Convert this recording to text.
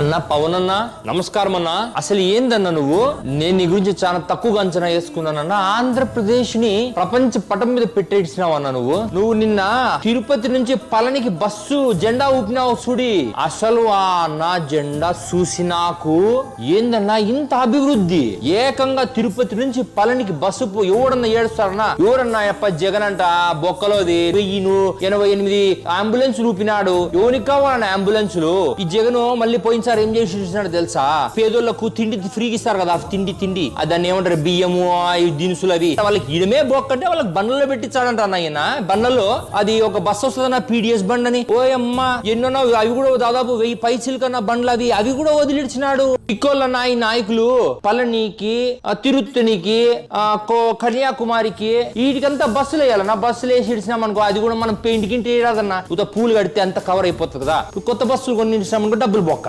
అన్న పవన్ అన్న నమస్కారం అన్న. అసలు ఏందన్నా నువ్వు? నేను నీ గురించి చాలా తక్కువగా అంచనా వేసుకున్నానన్న. ఆంధ్రప్రదేశ్ ని ప్రపంచ పటం మీద పెట్టేసినావన్నా నువ్వు నిన్న తిరుపతి నుంచి పళనికి బస్సు జెండా ఊపినావు చూడి. అసలు ఆ నా జెండా చూసి నాకు ఏందన్నా ఇంత అభివృద్ధి. ఏకంగా తిరుపతి నుంచి పళనికి బస్సు ఎవడన్నా ఏడుస్తారన్నా? ఎవరన్నా జగన్ అంట బొక్కలోది 1088 అంబులెన్స్ ఊపినాడు. ఎవరికి కావాలన్న అంబులెన్సులు? ఈ జగన్ మళ్ళీ పోయిన ఏం చేసి చూసినాడు తెలుసా? పేదోళ్లకు తిండి ఫ్రీగా ఇస్తారు కదా, తిండి దాన్ని ఏమంటారు, బియ్యము దినుసులు అవి. వాళ్ళకి ఇడమే బొక్కంటే వాళ్ళకి బండ్లలో పెట్టించాడంట ఆయన. బండ్లలో అది ఒక బస్సు వస్తుందన్న, పీడిఎస్ బండ్ అని. ఓయమ్మ ఎన్నో అవి కూడా దాదాపు 1000 పైసలు కన్నా బండ్లు అవి కూడా వదిలిడిచినాడు. ఇక్కోళ్ళన్న ఈ నాయకులు పళనికి, తిరుత్తనికి, కన్యాకుమారికి వీటికంతా బస్సులు వేయాలన్నా. బస్సులు వేసి ఇడిచినాం అనుకో, అది కూడా మనం పెయింట్ గింటి వేయరాదన్నా. పూలు కడితే అంత కవర్ అయిపోతుంది కదా. కొత్త బస్సులు కొన్ని డబ్బులు బొక్క.